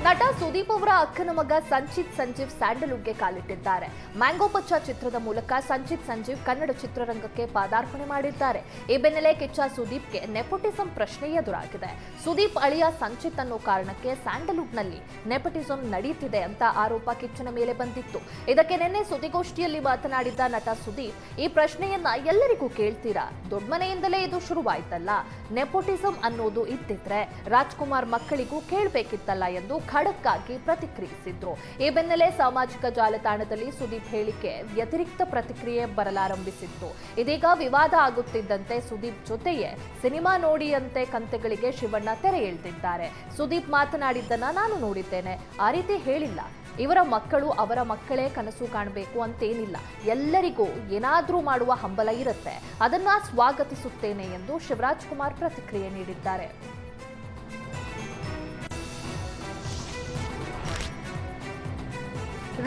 ನಟ ಸುದೀಪ್ ಅವರ ಅಕ್ಕನ ಮಗ ಸಂಚಿತ್ ಸಂಜೀವ್ ಸ್ಯಾಂಡಲ್ವುಡ್ಗೆ ಕಾಲಿಟ್ಟಿದ್ದಾರೆ. ಮ್ಯಾಂಗೋ ಪಚ್ಚ ಚಿತ್ರದ ಮೂಲಕ ಸಂಚಿತ್ ಸಂಜೀವ್ ಕನ್ನಡ ಚಿತ್ರರಂಗಕ್ಕೆ ಪಾದಾರ್ಪಣೆ ಮಾಡಿದ್ದಾರೆ. ಈ ಬೆನ್ನಲ್ಲೇ ಕಿಚ್ಚ ಸುದೀಪ್ಗೆ ನೆಪೋಟಿಸಂ ಪ್ರಶ್ನೆ ಎದುರಾಗಿದೆ. ಸುದೀಪ್ ಅಳಿಯ ಸಂಚಿತ್ ಅನ್ನೋ ಕಾರಣಕ್ಕೆ ಸ್ಯಾಂಡಲ್ವುಡ್ನಲ್ಲಿ ನೆಪೋಟಿಸಂ ನಡೆಯುತ್ತಿದೆ ಅಂತ ಆರೋಪ ಕಿಚ್ಚನ ಮೇಲೆ ಬಂದಿತ್ತು. ಇದಕ್ಕೆ ನಿನ್ನೆ ಸುದ್ದಿಗೋಷ್ಠಿಯಲ್ಲಿ ಮಾತನಾಡಿದ್ದ ನಟ ಸುದೀಪ್, ಈ ಪ್ರಶ್ನೆಯನ್ನ ಎಲ್ಲರಿಗೂ ಕೇಳ್ತೀರಾ, ದೊಡ್ಡ ಮನೆಯಿಂದಲೇ ಇದು ಶುರುವಾಯ್ತಲ್ಲ, ನೆಪೋಟಿಸಂ ಅನ್ನೋದು ಇದ್ದಿದ್ರೆ ರಾಜ್ಕುಮಾರ್ ಮಕ್ಕಳಿಗೂ ಕೇಳಬೇಕಿತ್ತಲ್ಲ ಎಂದು ಖಡಕ್ ಆಗಿ ಪ್ರತಿಕ್ರಿಯಿಸಿದ್ರು. ಈ ಬೆನ್ನಲ್ಲೇ ಸಾಮಾಜಿಕ ಜಾಲತಾಣದಲ್ಲಿ ಸುದೀಪ್ ಹೇಳಿಕೆ ವ್ಯತಿರಿಕ್ತ ಪ್ರತಿಕ್ರಿಯೆ ಬರಲಾರಂಭಿಸಿತ್ತು. ಇದೀಗ ವಿವಾದ ಆಗುತ್ತಿದ್ದಂತೆ ಸುದೀಪ್ ಜೊತೆಯೇ ಸಿನಿಮಾ ನೋಡಿಯಂತೆ ಕಂತೆಗಳಿಗೆ ಶಿವಣ್ಣ ತೆರೆ ಎಳೆದಿದ್ದಾರೆ. ಸುದೀಪ್ ಮಾತನಾಡಿದ್ದನ್ನ ನಾನು ನೋಡಿದ್ದೇನೆ, ಆ ರೀತಿ ಹೇಳಿಲ್ಲ. ಇವರ ಮಕ್ಕಳು ಅವರ ಮಕ್ಕಳೇ ಕನಸು ಕಾಣಬೇಕು ಅಂತೇನಿಲ್ಲ. ಎಲ್ಲರಿಗೂ ಏನಾದ್ರೂ ಮಾಡುವ ಹಂಬಲ ಇರುತ್ತೆ, ಅದನ್ನ ಸ್ವಾಗತಿಸುತ್ತೇನೆ ಎಂದು ಶಿವರಾಜ್ ಕುಮಾರ್ ಪ್ರತಿಕ್ರಿಯೆ ನೀಡಿದ್ದಾರೆ.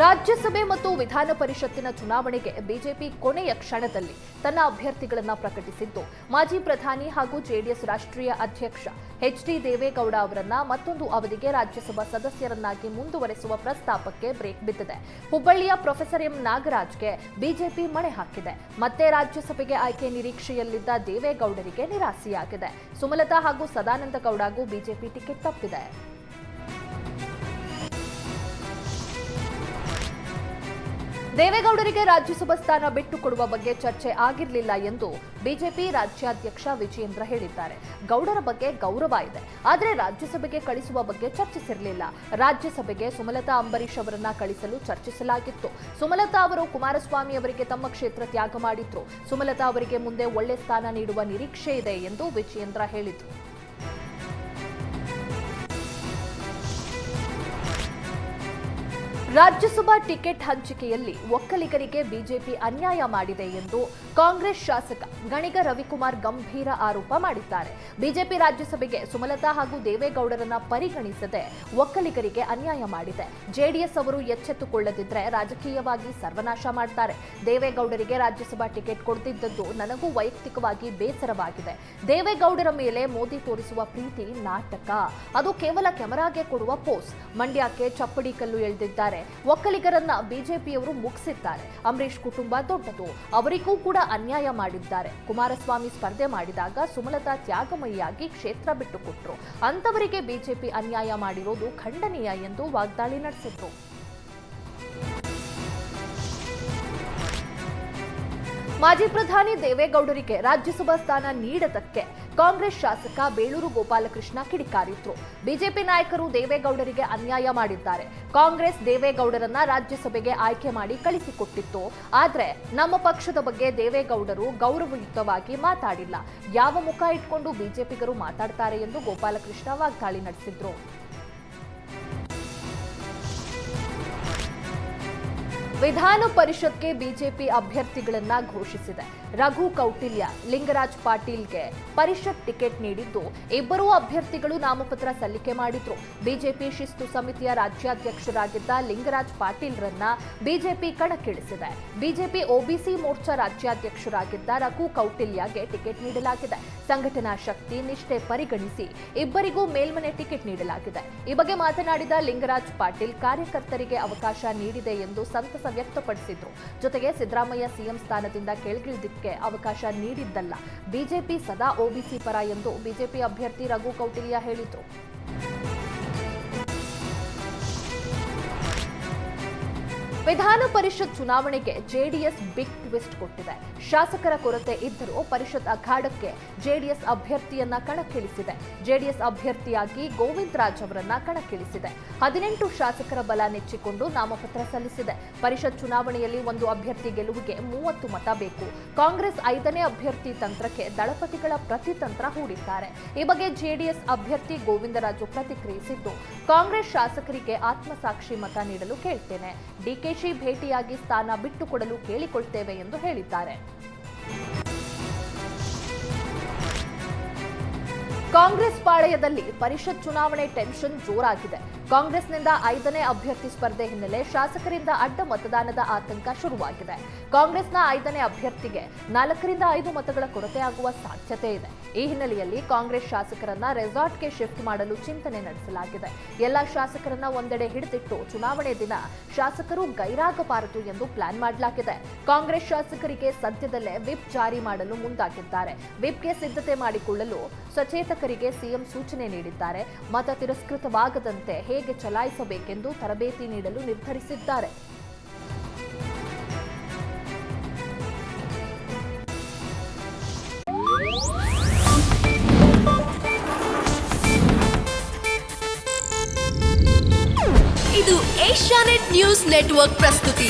ರಾಜ್ಯಸಭೆ ಮತ್ತು ವಿಧಾನ ಪರಿಷತ್ತಿನ ಚುನಾವಣೆಗೆ ಬಿಜೆಪಿ ಕೊನೆಯ ಕ್ಷಣದಲ್ಲಿ ತನ್ನ ಅಭ್ಯರ್ಥಿಗಳನ್ನು ಪ್ರಕಟಿಸಿದ್ದು, ಮಾಜಿ ಪ್ರಧಾನಿ ಹಾಗೂ ಜೆಡಿಎಸ್ ರಾಷ್ಟ್ರೀಯ ಅಧ್ಯಕ್ಷ ಎಚ್.ಡಿ. ದೇವೇಗೌಡ ಅವರನ್ನ ಮತ್ತೊಂದು ಅವಧಿಗೆ ರಾಜ್ಯಸಭಾ ಸದಸ್ಯರನ್ನಾಗಿ ಮುಂದುವರೆಸುವ ಪ್ರಸ್ತಾಪಕ್ಕೆ ಬ್ರೇಕ್ ಬಿದ್ದಿದೆ. ಹುಬ್ಬಳ್ಳಿಯ ಪ್ರೊಫೆಸರ್ ಎಂ ನಾಗರಾಜ್ಗೆ ಬಿಜೆಪಿ ಮಣೆ ಹಾಕಿದೆ. ಮತ್ತೆ ರಾಜ್ಯಸಭೆಗೆ ಆಯ್ಕೆ ನಿರೀಕ್ಷೆಯಲ್ಲಿದ್ದ ದೇವೇಗೌಡರಿಗೆ ನಿರಾಸೆಯಾಗಿದೆ. ಸುಮಲತಾ ಹಾಗೂ ಸದಾನಂದ ಗೌಡಗೂ ಬಿಜೆಪಿ ಟಿಕೆಟ್ ತಪ್ಪಿದೆ. ದೇವೇಗೌಡರಿಗೆ ರಾಜ್ಯಸಭಾ ಸ್ಥಾನ ಬಿಟ್ಟುಕೊಡುವ ಬಗ್ಗೆ ಚರ್ಚೆ ಆಗಿರಲಿಲ್ಲ ಎಂದು ಬಿಜೆಪಿ ರಾಜ್ಯಾಧ್ಯಕ್ಷ ವಿಜಯೇಂದ್ರ ಹೇಳಿದ್ದಾರೆ. ಗೌಡರ ಬಗ್ಗೆ ಗೌರವ ಇದೆ, ಆದರೆ ರಾಜ್ಯಸಭೆಗೆ ಕಳಿಸುವ ಬಗ್ಗೆ ಚರ್ಚಿಸಿರಲಿಲ್ಲ. ರಾಜ್ಯಸಭೆಗೆ ಸುಮಲತಾ ಅಂಬರೀಶ್ ಅವರನ್ನ ಕಳಿಸಲು ಚರ್ಚಿಸಲಾಗಿತ್ತು. ಸುಮಲತಾ ಅವರು ಕುಮಾರಸ್ವಾಮಿ ಅವರಿಗೆ ತಮ್ಮ ಕ್ಷೇತ್ರ ತ್ಯಾಗ ಮಾಡಿದ್ರು. ಸುಮಲತಾ ಅವರಿಗೆ ಮುಂದೆ ಒಳ್ಳೆ ಸ್ಥಾನ ನೀಡುವ ನಿರೀಕ್ಷೆ ಇದೆ ಎಂದು ವಿಜಯೇಂದ್ರ ಹೇಳಿದರು. ರಾಜ್ಯಸಭಾ ಟಿಕೆಟ್ ಹಂಚಿಕೆಯಲ್ಲಿ ಒಕ್ಕಲಿಗರಿಗೆ ಬಿಜೆಪಿ ಅನ್ಯಾಯ ಮಾಡಿದೆ ಎಂದು ಕಾಂಗ್ರೆಸ್ ಶಾಸಕ ಗಣಿಗ ರವಿಕುಮಾರ್ ಗಂಭೀರ ಆರೋಪ ಮಾಡಿದ್ದಾರೆ. ಬಿಜೆಪಿ ರಾಜ್ಯಸಭೆಗೆ ಸುಮಲತಾ ಹಾಗೂ ದೇವೇಗೌಡರನ್ನ ಪರಿಗಣಿಸದೆ ಒಕ್ಕಲಿಗರಿಗೆ ಅನ್ಯಾಯ ಮಾಡಿದೆ. ಜೆಡಿಎಸ್ ಅವರು ಎಚ್ಚೆತ್ತುಕೊಳ್ಳದಿದ್ರೆ ರಾಜಕೀಯವಾಗಿ ಸರ್ವನಾಶ ಮಾಡ್ತಾರೆ. ದೇವೇಗೌಡರಿಗೆ ರಾಜ್ಯಸಭಾ ಟಿಕೆಟ್ ಕೊಡ್ತಿದ್ದದ್ದು ನನಗೂ ವೈಯಕ್ತಿಕವಾಗಿ ಬೇಸರವಾಗಿದೆ. ದೇವೇಗೌಡರ ಮೇಲೆ ಮೋದಿ ತೋರಿಸುವ ಪ್ರೀತಿ ನಾಟಕ, ಅದು ಕೇವಲ ಕೆಮರಾಗೆ ಕೊಡುವ ಪೋಸ್. ಮಂಡ್ಯಕ್ಕೆ ಚಪ್ಪಡಿ ಕಲ್ಲು ಎಳೆದಿದ್ದಾರೆ. ಒಕ್ಕಲಿಗರನ್ನ ಬಿಜೆಪಿಯವರು ಮುಗಿಸಿದ್ದಾರೆ. ಅಂಬರೀಶ್ ಕುಟುಂಬ ದೊಡ್ಡದು, ಅವರಿಗೂ ಕೂಡ ಅನ್ಯಾಯ ಮಾಡಿದ್ದಾರೆ. ಕುಮಾರಸ್ವಾಮಿ ಸ್ಪರ್ಧೆ ಮಾಡಿದಾಗ ಸುಮಲತಾ ತ್ಯಾಗಮಯಿಯಾಗಿ ಕ್ಷೇತ್ರ ಬಿಟ್ಟುಕೊಟ್ರು. ಅಂತವರಿಗೆ ಬಿಜೆಪಿ ಅನ್ಯಾಯ ಮಾಡಿರೋದು ಖಂಡನೀಯ ಎಂದು ವಾಗ್ದಾಳಿ ನಡೆಸಿದ್ರು. ಮಾಜಿ ಪ್ರಧಾನಿ ದೇವೇಗೌಡರಿಗೆ ರಾಜ್ಯಸಭಾ ಸ್ಥಾನ ನೀಡದಕ್ಕೆ ಕಾಂಗ್ರೆಸ್ ಶಾಸಕ ಬೇಳೂರು ಗೋಪಾಲಕೃಷ್ಣ ಕಿಡಿಕಾರಿದ್ರು. ಬಿಜೆಪಿ ನಾಯಕರು ದೇವೇಗೌಡರಿಗೆ ಅನ್ಯಾಯ ಮಾಡಿದ್ದಾರೆ. ಕಾಂಗ್ರೆಸ್ ದೇವೇಗೌಡರನ್ನ ರಾಜ್ಯಸಭೆಗೆ ಆಯ್ಕೆ ಮಾಡಿ ಕಳಿಸಿಕೊಟ್ಟಿತ್ತು. ಆದ್ರೆ ನಮ್ಮ ಪಕ್ಷದ ಬಗ್ಗೆ ದೇವೇಗೌಡರು ಗೌರವಯುತವಾಗಿ ಮಾತಾಡಿಲ್ಲ. ಯಾವ ಮುಖ ಇಟ್ಕೊಂಡು ಬಿಜೆಪಿಗರು ಮಾತಾಡ್ತಾರೆ ಎಂದು ಗೋಪಾಲಕೃಷ್ಣ ವಾಗ್ದಾಳಿ ನಡೆಸಿದ್ರು. ವಿಧಾನ ಪರಿಷತ್ಗೆ ಬಿಜೆಪಿ ಅಭ್ಯರ್ಥಿಗಳನ್ನ ಘೋಷಿಸಿದೆ. ರಘು ಕೌಟಿಲ್ಯ, ಲಿಂಗರಾಜ್ ಪಾಟೀಲ್ಗೆ ಪರಿಷತ್ ಟಿಕೆಟ್ ನೀಡಿದ್ದು, ಇಬ್ಬರೂ ಅಭ್ಯರ್ಥಿಗಳು ನಾಮಪತ್ರ ಸಲ್ಲಿಕೆ ಮಾಡಿದ್ರು. ಬಿಜೆಪಿ ಶಿಸ್ತು ಸಮಿತಿಯ ರಾಜ್ಯಾಧ್ಯಕ್ಷರಾಗಿದ್ದ ಲಿಂಗರಾಜ್ ಪಾಟೀಲ್ರನ್ನ ಬಿಜೆಪಿ ಕಣಕ್ಕಿಳಿಸಿದೆ. ಬಿಜೆಪಿ ಒಬಿಸಿ ಮೋರ್ಚಾ ರಾಜ್ಯಾಧ್ಯಕ್ಷರಾಗಿದ್ದ ರಘು ಕೌಟಿಲ್ಯಗೆ ಟಿಕೆಟ್ ನೀಡಲಾಗಿದೆ. ಸಂಘಟನಾ ಶಕ್ತಿ, ನಿಷ್ಠೆ ಪರಿಗಣಿಸಿ ಇಬ್ಬರಿಗೂ ಮೇಲ್ಮನೆ ಟಿಕೆಟ್ ನೀಡಲಾಗಿದೆ. ಈ ಬಗ್ಗೆ ಮಾತನಾಡಿದ ಲಿಂಗರಾಜ್ ಪಾಟೀಲ್, ಕಾರ್ಯಕರ್ತರಿಗೆ ಅವಕಾಶ ನೀಡಿದೆ ಎಂದು ಸಂತಸ ವ್ಯಕ್ತಪಡಿಸಿದ್ರು. ಜೊತೆಗೆ ಸಿದ್ದರಾಮಯ್ಯ ಸಿಎಂ ಸ್ಥಾನದಿಂದ ಕೆಳಗಿಳಿದಿದ್ದಕ್ಕೆ ಅವಕಾಶ ನೀಡಿದ್ದಲ್ಲ, ಬಿಜೆಪಿ ಸದಾ ಒಬಿಸಿ ಪರ ಎಂದು ಬಿಜೆಪಿ ಅಭ್ಯರ್ಥಿ ರಘು ಕೌಟಿಲ್ಯ ಹೇಳಿದ್ರು. ವಿಧಾನ ಪರಿಷತ್ ಚುನಾವಣೆಗೆ ಜೆಡಿಎಸ್ ಬಿಗ್ ಟ್ವಿಸ್ಟ್ ಕೊಟ್ಟಿದೆ. ಶಾಸಕರ ಕೊರತೆ ಇದ್ದರೂ ಪರಿಷತ್ ಅಖಾಡಕ್ಕೆ ಜೆಡಿಎಸ್ ಅಭ್ಯರ್ಥಿಯನ್ನ ಕಣಕ್ಕಿಳಿಸಿದೆ. ಜೆಡಿಎಸ್ ಅಭ್ಯರ್ಥಿಯಾಗಿ ಗೋವಿಂದ ರಾಜ್ ಅವರನ್ನ ಕಣಕ್ಕಿಳಿಸಿದೆ. 18 ಶಾಸಕರ ಬಲ ನೆಚ್ಚಿಕೊಂಡು ನಾಮಪತ್ರ ಸಲ್ಲಿಸಿದೆ. ಪರಿಷತ್ ಚುನಾವಣೆಯಲ್ಲಿ ಒಂದು ಅಭ್ಯರ್ಥಿ ಗೆಲುವಿಗೆ 30 ಮತ ಬೇಕು. ಕಾಂಗ್ರೆಸ್ 5ನೇ ಅಭ್ಯರ್ಥಿ ತಂತ್ರಕ್ಕೆ ದಳಪತಿಗಳ ಪ್ರತಿತಂತ್ರ ಹೂಡಿದ್ದಾರೆ. ಈ ಬಗ್ಗೆ ಜೆಡಿಎಸ್ ಅಭ್ಯರ್ಥಿ ಗೋವಿಂದರಾಜು ಪ್ರತಿಕ್ರಿಯಿಸಿದ್ದು, ಕಾಂಗ್ರೆಸ್ ಶಾಸಕರಿಗೆ ಆತ್ಮಸಾಕ್ಷಿ ಮತ ನೀಡಲು ಕೇಳ್ತೇನೆ. ಡಿಕೆಶಿ ಭೇಟಿಯಾಗಿ ಸ್ಥಾನ ಬಿಟ್ಟುಕೊಡಲು ಕೇಳಿಕೊಳ್ತೇವೆ ಎಂದು ಹೇಳಿದ್ದಾರೆ. ಕಾಂಗ್ರೆಸ್ ಪಾಳೆಯದಲ್ಲಿ ಪರಿಷತ್ ಚುನಾವಣೆ ಟೆನ್ಷನ್ ಜೋರಾಗಿದೆ. ಕಾಂಗ್ರೆಸ್ನಿಂದ 5ನೇ ಅಭ್ಯರ್ಥಿ ಸ್ಪರ್ಧೆ ಹಿನ್ನೆಲೆ ಶಾಸಕರಿಂದ ಅಡ್ಡ ಮತದಾನದ ಆತಂಕ ಶುರುವಾಗಿದೆ. ಕಾಂಗ್ರೆಸ್ನ 5ನೇ ಅಭ್ಯರ್ಥಿಗೆ 4ರಿಂದ 5 ಮತಗಳ ಕೊರತೆಯಾಗುವ ಸಾಧ್ಯತೆ ಇದೆ. ಈ ಹಿನ್ನೆಲೆಯಲ್ಲಿ ಕಾಂಗ್ರೆಸ್ ಶಾಸಕರನ್ನ ರೆಸಾರ್ಟ್ಗೆ ಶಿಫ್ಟ್ ಮಾಡಲು ಚಿಂತನೆ ನಡೆಸಲಾಗಿದೆ. ಎಲ್ಲ ಶಾಸಕರನ್ನ ಒಂದೆಡೆ ಹಿಡಿದಿಟ್ಟು ಚುನಾವಣೆ ದಿನ ಶಾಸಕರು ಗೈರಾಗಬಾರದು ಎಂದು ಪ್ಲಾನ್ ಮಾಡಲಾಗಿದೆ. ಕಾಂಗ್ರೆಸ್ ಶಾಸಕರಿಗೆ ಸದ್ಯದಲ್ಲೇ ವಿಪ್ ಜಾರಿ ಮಾಡಲು ಮುಂದಾಗಿದ್ದಾರೆ. ವಿಪ್ಗೆ ಸಿದ್ಧತೆ ಮಾಡಿಕೊಳ್ಳಲು ಸಚೇತಕರಿಗೆ ಸಿಎಂ ಸೂಚನೆ ನೀಡಿದ್ದಾರೆ. ಮತ ತಿರಸ್ಕೃತವಾಗದಂತೆ ಹೇಗೆ ಚಲಾಯಿಸಬೇಕೆಂದು ತರಬೇತಿ ನೀಡಲು ನಿರ್ಧರಿಸಿದ್ದಾರೆ. ಇದು ಏಷ್ಯಾನೆಟ್ ನ್ಯೂಸ್ ನೆಟ್ವರ್ಕ್ ಪ್ರಸ್ತುತಿ.